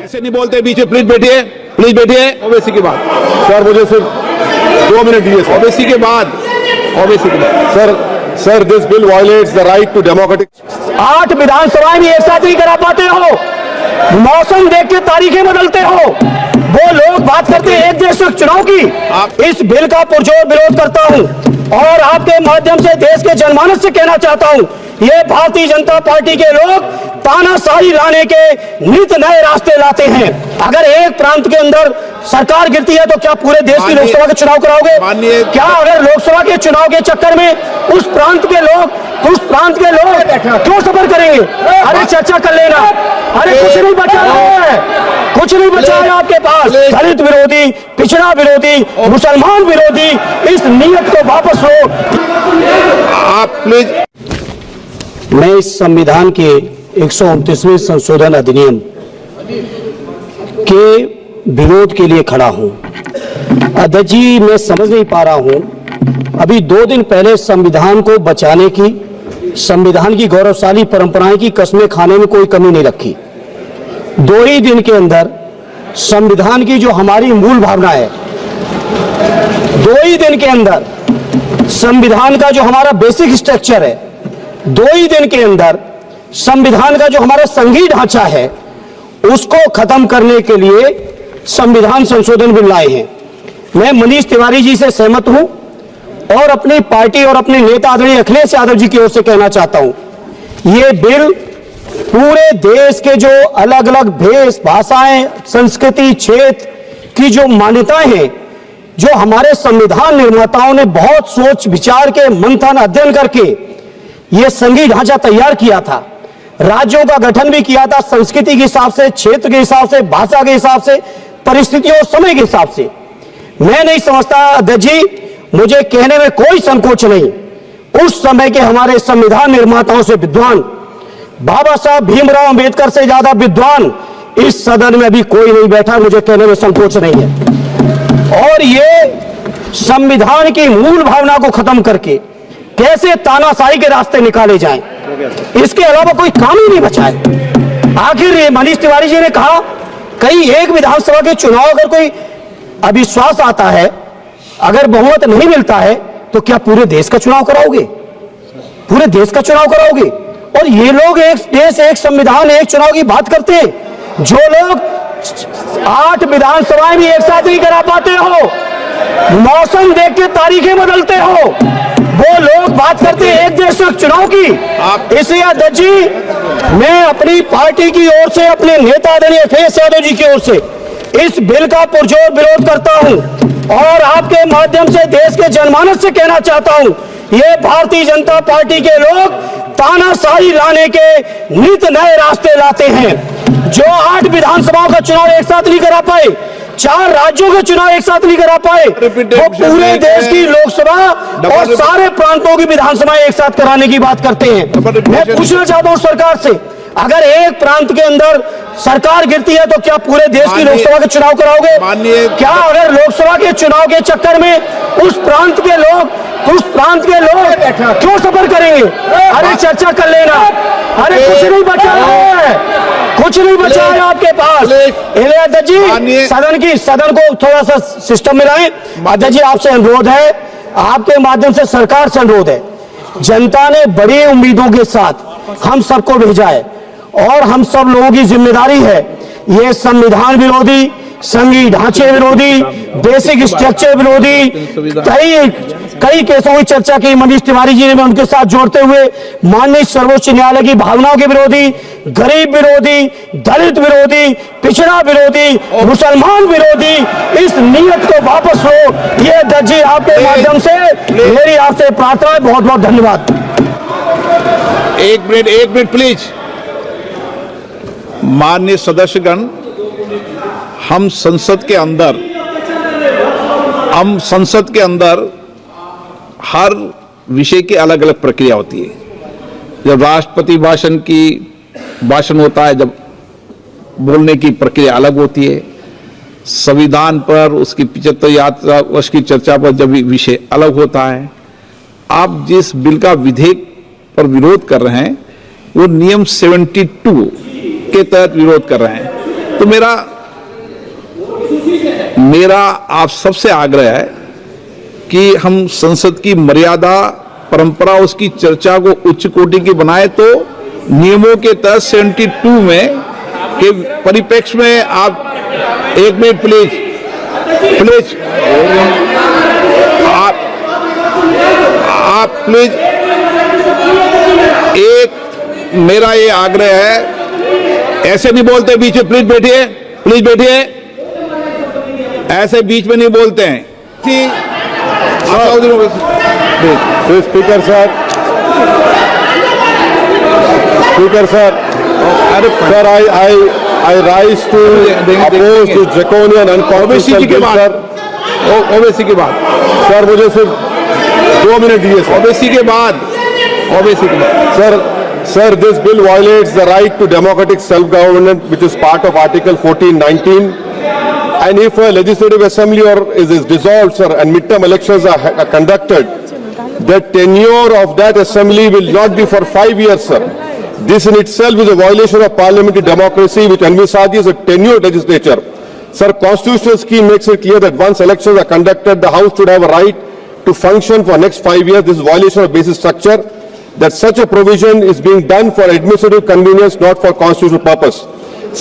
ऐसे नहीं बोलते बीच में, प्लीज बैठिए, प्लीज बैठिए। ओबीसी के बाद सर मुझे सिर्फ 2 मिनट दिए। ओबीसी के बाद sir this bill violates the right to democratic. 8 विधानसभाएं भी एक साथ नहीं करा पाते हो, मौसम देख के तारीखें बदलते हो। वो लोग बात करते हैं एक देश एक चुनाव की, इस बिल का पुरजोर विरोध करता हूं और आपके माध्यम से देश के जनमानस से कहना चाहता हूं, ये भारतीय जनता पार्टी के लोग तानाशाही लाने के नित नए रास्ते लाते हैं। अगर एक प्रांत के अंदर सरकार गिरती है तो क्या पूरे देश की लोकसभा के चुनाव कराओगे? क्या अगर लोकसभा के चुनाव के चक्कर में उस प्रांत के लोग क्यों सफर करेंगे? अरे चर्चा कर लेना। अरे कुछ नहीं बचा है, कुछ नहीं बचा है आपके पास। दलित विरोधी, पिछड़ा विरोधी, मुसलमान विरोधी, इस नीयत को वापस लो। आप प्लीज। मैं इस संविधान के 129वें संशोधन अधिनियम के विरोध के लिए खड़ा हूं। अध्यक्ष जी, मैं समझ नहीं पा रहा हूं, अभी 2 दिन पहले संविधान को बचाने की, संविधान की गौरवशाली परंपराएं की कस्में खाने में कोई कमी नहीं रखी। 2 ही दिन के अंदर संविधान की जो हमारी मूल भावना है, 2 ही दिन के अंदर संविधान का जो हमारा बेसिक स्ट्रक्चर है, 2 ही दिन के अंदर संविधान का जो हमारा संघीय ढांचा है, उसको खत्म करने के लिए संविधान संशोधन बिल लाए हैं। मैं मनीष तिवारी जी से सहमत हूं और अपनी पार्टी और अपने नेता आदरणीय अखिलेश यादव जी की ओर से कहना चाहता हूं, ये बिल पूरे देश के जो अलग अलग भेष, भाषाएं, संस्कृति, क्षेत्र की जो मान्यताएं हैं, जो हमारे संविधान निर्माताओं ने बहुत सोच विचार के मंथन अध्ययन करके ये संघीय ढांचा तैयार किया था, राज्यों का गठन भी किया था, संस्कृति के हिसाब से, क्षेत्र के हिसाब से, भाषा के हिसाब से, परिस्थितियों और समय के हिसाब से। मैं नहीं समझता अध्यक्ष जी, मुझे कहने में कोई संकोच नहीं, उस समय के हमारे संविधान निर्माताओं से विद्वान, बाबा साहब भीमराव अंबेडकर से ज्यादा विद्वान इस सदन में अभी कोई नहीं बैठा, मुझे कहने में संकोच नहीं है। और ये संविधान की मूल भावना को खत्म करके कैसे तानाशाही के रास्ते निकाले जाएं, इसके अलावा कोई काम ही नहीं बचा है। आखिर मनीष तिवारी जी ने कहा, कहीं एक विधानसभा के चुनाव अगर कोई अविश्वास आता है, अगर बहुमत नहीं मिलता है, तो क्या पूरे देश का चुनाव कराओगे? पूरे देश का चुनाव कराओगे? और ये लोग एक देश, एक संविधान, एक चुनाव की बात करते हैं। जो लोग 8 विधानसभाएं भी एक साथ नहीं करा पाते हो, मौसम देख के तारीखें बदलते हो, वो लोग बात करते हैं एक देश एक चुनाव की। इसलिए अध्यक्ष जी, मैं अपनी पार्टी की ओर से, अपने नेता आदरणीय अखिलेश यादव जी की ओर से इस बिल का पुरजोर विरोध करता हूं और आपके माध्यम से देश के जनमानस से कहना चाहता हूं, ये भारतीय जनता पार्टी के लोग तानाशाही लाने के नित नए रास्ते लाते हैं। जो 8 विधानसभाओं का चुनाव एक साथ नहीं करा पाए, 4 राज्यों के चुनाव एक साथ नहीं करा पाए, वो पूरे देश की लोकसभा और सारे प्रांतों की विधानसभाएं एक साथ कराने की बात करते हैं। मैं पूछना चाहता हूं सरकार से, अगर एक प्रांत के अंदर सरकार गिरती है तो क्या पूरे देश की लोकसभा के चुनाव कराओगे? क्या अगर लोकसभा के चुनाव के चक्कर में उस प्रांत के लोग क्यों सफर करेंगे? अरे चर्चा कर लेना। अरे कुछ नहीं बचा है, कुछ नहीं बचा है आपके पास। अध्यक्ष जी, सदन को थोड़ा सा सिस्टम में लाएं। अध्यक्ष जी, आपसे अनुरोध है, आपके माध्यम से सरकार से अनुरोध है, जनता ने बड़ी उम्मीदों के साथ हम सबको भेजा है और हम सब लोगों की जिम्मेदारी है, ये संविधान विरोधी, संघीय ढांचे विरोधी, बेसिक स्ट्रक्चर विरोधी, कई केसों की चर्चा की मनीष तिवारी जी ने, उनके साथ जोड़ते हुए माननीय सर्वोच्च न्यायालय की भावनाओं के विरोधी, गरीब विरोधी, दलित विरोधी, पिछड़ा विरोधी, मुसलमान विरोधी, इस नीयत को वापस लो। ये अध्यक्ष जी, आपके माध्यम से मेरी आपसे प्रार्थना है। बहुत बहुत धन्यवाद। एक मिनट प्लीज। माननीय सदस्यगण, हम संसद के अंदर हर विषय की अलग अलग प्रक्रिया होती है। जब राष्ट्रपति भाषण होता है, जब बोलने की प्रक्रिया अलग होती है। संविधान पर उसकी 75 वर्ष की चर्चा पर जब विषय अलग होता है। आप जिस बिल का विधेयक पर विरोध कर रहे हैं, वो नियम 72 के तहत विरोध कर रहे हैं। तो मेरा आप सबसे आग्रह है कि हम संसद की मर्यादा परंपरा उसकी चर्चा को उच्च कोटि की बनाए, तो नियमों के तहत 72 में के परिप्रेक्ष्य में आप एक मिनट प्लीज आप प्लीज एक मेरा ये आग्रह है, ऐसे नहीं बोलते बीच में, प्लीज बैठिए, ऐसे बीच में नहीं बोलते हैं। Speaker sir, I rise to oppose to draconian unconstitutional bill, sir. OBC के बाद सर मुझे सिर्फ 2 मिनट दिए सर। ओबीसी के बाद Sir, this bill violates the right to democratic self-government, which is part of Article 14(19). And if a legislative assembly is dissolved, sir, and midterm elections are conducted, the tenure of that assembly will not be for 5 years, sir. This in itself is a violation of parliamentary democracy, which envisages a tenured legislature. Sir, constitutional scheme makes it clear that once elections are conducted, the House should have a right to function for next 5 years. This is violation of basic structure. That such a provision is being done for administrative convenience, not for constitutional purpose.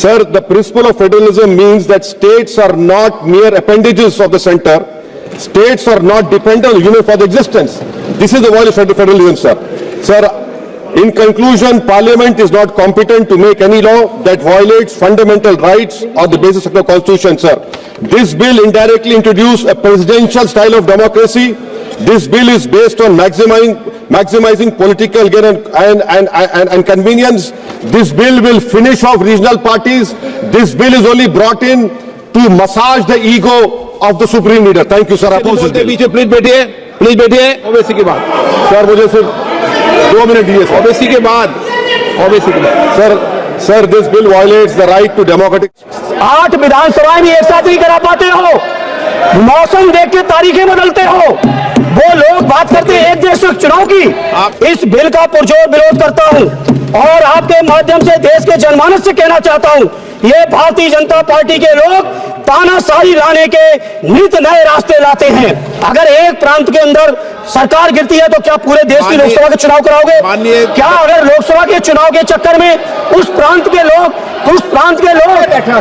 Sir, the principle of federalism means that states are not mere appendages of the center. States are not dependent on the union for the existence. This is the violation of federalism, sir. Sir, in conclusion, Parliament is not competent to make any law that violates fundamental rights or the basis of the Constitution, sir. This bill indirectly introduced a presidential style of democracy. This bill is based on maximizing political gain and convenience. This bill will finish off regional parties. This bill is only brought in to massage the ego of the supreme leader. Thank you, sir. Oppose this bill. Please बैठिए। OBC के बाद sir मुझे सिर्फ 2 minute दिए sir. OBC के बाद sir this bill violates the right to democratic. 8 विधानसभाएं भी एक साथ नहीं करा पाते हो, मौसम देख के तारीखें बदलते हो। वो लोग बात करते हैं एक देश एक चुनाव की। इस बिल का पुरजोर विरोध करता हूं और आपके माध्यम से देश के जनमानस से कहना चाहता हूं, ये भारतीय जनता पार्टी के लोग तानाशाही लाने के नित नए रास्ते लाते हैं। अगर एक प्रांत के अंदर सरकार गिरती है तो क्या पूरे देश की लोकसभा के चुनाव कराओगे? क्या अगर लोकसभा के चुनाव के चक्कर में उस प्रांत के लोग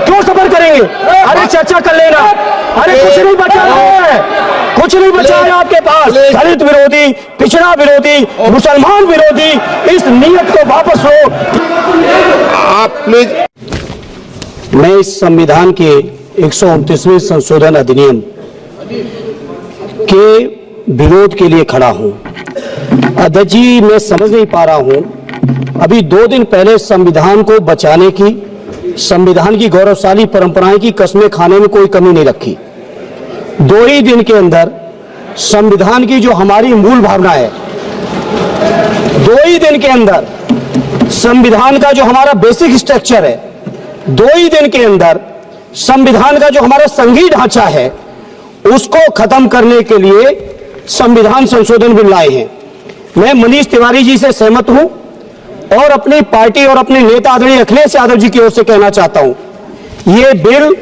क्यों सफर करेंगे? अरे चर्चा कर लेना। अरे कुछ नहीं बचा है, कुछ नहीं बचा है आपके पास। दलित विरोधी, पिछड़ा विरोधी, मुसलमान विरोधी, इस नीयत को वापस लो। आप प्लीज। मैं इस संविधान के 129वें संशोधन अधिनियम के विरोध के लिए खड़ा हूं। अध्यक्ष जी, मैं समझ नहीं पा रहा हूं, अभी 2 दिन पहले संविधान को बचाने की, संविधान की गौरवशाली परंपराएं की कस्में खाने में कोई कमी नहीं रखी। 2 ही दिन के अंदर संविधान की जो हमारी मूल भावना है, 2 ही दिन के अंदर संविधान का जो हमारा बेसिक स्ट्रक्चर है, 2 ही दिन के अंदर संविधान का जो हमारा संघीय ढांचा है, उसको खत्म करने के लिए संविधान संशोधन बिल लाए हैं। मैं मनीष तिवारी जी से सहमत हूं और अपनी पार्टी और अपने नेता आदरणीय अखिलेश यादव जी की ओर से कहना चाहता हूं, ये बिल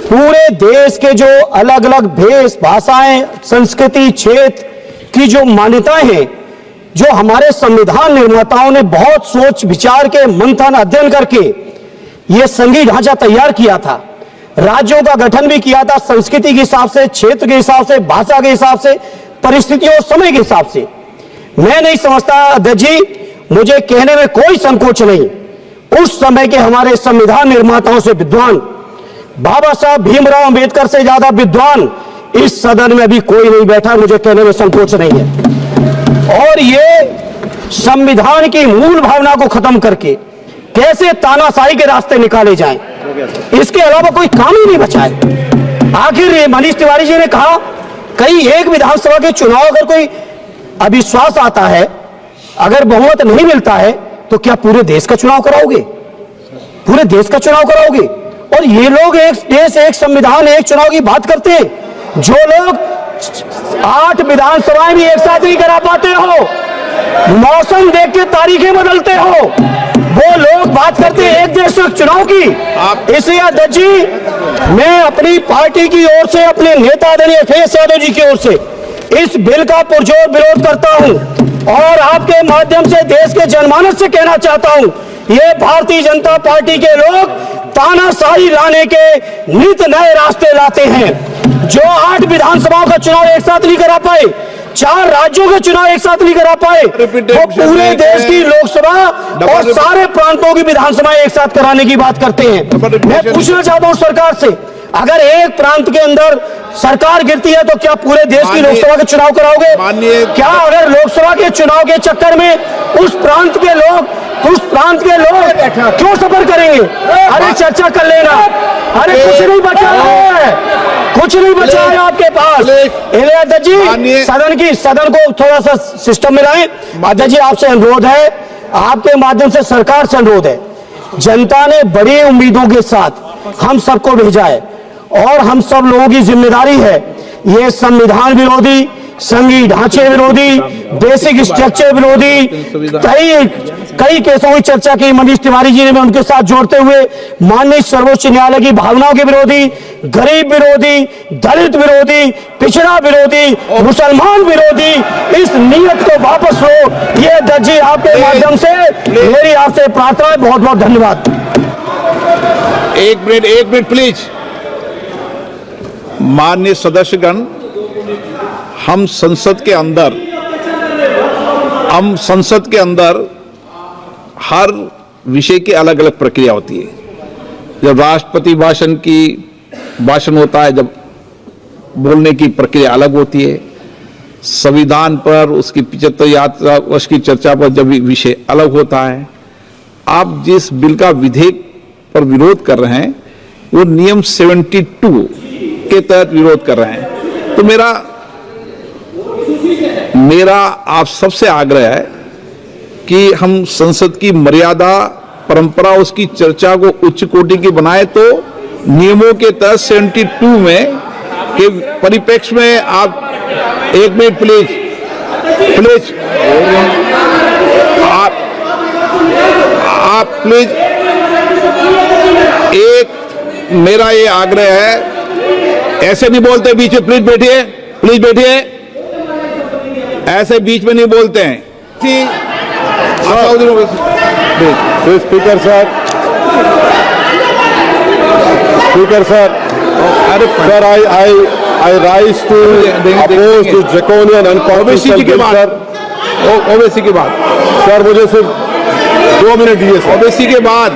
पूरे देश के जो अलग अलग भेष, भाषाएं, संस्कृति, क्षेत्र की जो मान्यताएं हैं, जो हमारे संविधान निर्माताओं ने बहुत सोच विचार के मंथन अध्ययन करके ये संघीय ढांचा तैयार किया था, राज्यों का गठन भी किया था, संस्कृति के हिसाब से, क्षेत्र के हिसाब से, भाषा के हिसाब से, परिस्थितियों और समय के हिसाब से। मैं नहीं समझता अध्यक्ष जी, मुझे कहने में कोई संकोच नहीं, उस समय के हमारे संविधान निर्माताओं से विद्वान, बाबा साहब भीमराव अंबेडकर से ज्यादा विद्वान इस सदन में भी कोई नहीं बैठा, मुझे कहने में संकोच नहीं है। और ये संविधान की मूल भावना को खत्म करके कैसे तानाशाही के रास्ते निकाले जाएं, इसके अलावा कोई काम ही नहीं बचा है। आखिर मनीष तिवारी जी ने कहा, कहीं एक विधानसभा के चुनाव अगर कोई अविश्वास आता है, अगर बहुमत नहीं मिलता है, तो क्या पूरे देश का चुनाव कराओगे? पूरे देश का चुनाव कराओगे? और ये लोग एक देश, एक संविधान, एक चुनाव की बात करते हैं। जो लोग 8 विधानसभाएं भी एक साथ नहीं करा पाते हो, मौसम देख के तारीखें बदलते हो, वो लोग बात करते हैं एक देश एक चुनाव की। इसलिए अध्यक्ष जी, मैं अपनी पार्टी की ओर से, अपने नेता आदरणीय अखिलेश यादव जी की ओर से इस बिल का पुरजोर विरोध करता हूं और आपके माध्यम से देश के जनमानस से कहना चाहता हूं, ये भारतीय जनता पार्टी के लोग तानाशाही लाने के नित नए रास्ते लाते हैं। जो 8 विधानसभाओं का चुनाव एक साथ नहीं करा पाए, 4 राज्यों के चुनाव एक साथ नहीं करा पाए, वो पूरे देश की लोकसभा और सारे प्रांतों की विधानसभा एक साथ कराने की बात करते हैं। मैं पूछना चाहता हूं सरकार से, अगर एक प्रांत के अंदर सरकार गिरती है तो क्या पूरे देश की लोकसभा के चुनाव कराओगे? क्या अगर लोकसभा के चुनाव के चक्कर में उस प्रांत के लोग क्यों सफर करेंगे? अरे चर्चा कर लेना। अरे कुछ नहीं बचा है, कुछ नहीं बचा है आपके पास। अध्यक्ष जी, सदन को थोड़ा सा सिस्टम में लाएं। अध्यक्ष जी, आपसे अनुरोध है, आपके माध्यम से सरकार से अनुरोध है, जनता ने बड़ी उम्मीदों के साथ हम सबको भेजा है और हम सब लोगों की जिम्मेदारी है ये संविधान विरोधी, संघीय ढांचे विरोधी, बेसिक स्ट्रक्चर विरोधी कई केसों की चर्चा की मनीष तिवारी जी ने, उनके साथ जोड़ते हुए माननीय सर्वोच्च न्यायालय की भावनाओं के विरोधी, गरीब विरोधी, दलित विरोधी, पिछड़ा विरोधी, मुसलमान विरोधी, इस नीयत को वापस लो। ये अध्यक्ष जी, आपके माध्यम से मेरी आपसे प्रार्थना है। बहुत बहुत धन्यवाद। एक मिनट प्लीज। माननीय सदस्यगण, हम संसद के अंदर हर विषय की अलग अलग प्रक्रिया होती है। जब राष्ट्रपति भाषण होता है, जब बोलने की प्रक्रिया अलग होती है। संविधान पर, उसकी 75 वर्ष की चर्चा पर जब विषय अलग होता है। आप जिस बिल का विधेयक पर विरोध कर रहे हैं वो नियम 72 के तहत विरोध कर रहे हैं। तो मेरा आप सबसे आग्रह है कि हम संसद की मर्यादा, परंपरा, उसकी चर्चा को उच्च कोटि की बनाए। तो नियमों के तहत 72 में के परिप्रेक्ष्य में आप एक मिनट प्लीज आप प्लीज एक मेरा ये आग्रह है, ऐसे नहीं बोलते बीच में। प्लीज बैठिए, ऐसे बीच में नहीं बोलते हैं। Speaker sir, I rise to oppose this draconian unconstitutional bill, sir. OBC के बाद सर, मुझे सिर्फ 2 मिनट दिए सर। ओबीसी के बाद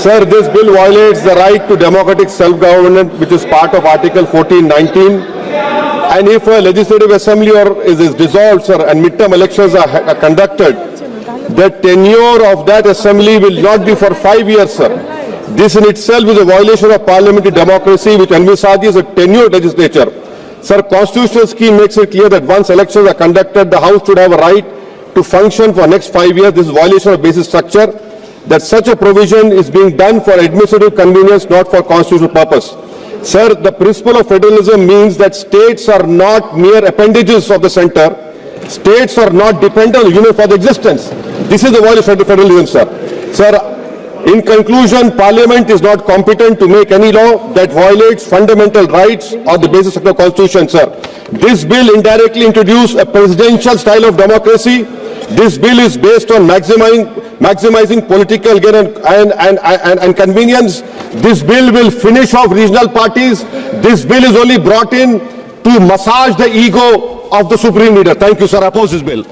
Sir, this bill violates the right to democratic self-government, which is part of Article 14(19). And if a legislative assembly is dissolved, sir, and midterm elections are conducted, the tenure of that assembly will not be for 5 years, sir. This in itself is a violation of parliamentary democracy, which envisages a tenured legislature. Sir, constitutional scheme makes it clear that once elections are conducted, the House should have a right to function for next 5 years. This is violation of basic structure. That such a provision is being done for administrative convenience, not for constitutional purpose. Sir, the principle of federalism means that states are not mere appendages of the center. States are not dependent on the union for the existence. This is the violation of federalism, sir. Sir, in conclusion, Parliament is not competent to make any law that violates fundamental rights or the basis of the Constitution, sir. This bill indirectly introduced a presidential style of democracy. This bill is based on maximizing political gain and convenience. This bill will finish off regional parties. This bill is only brought in to massage the ego of the supreme leader. Thank you, sir. I oppose this bill.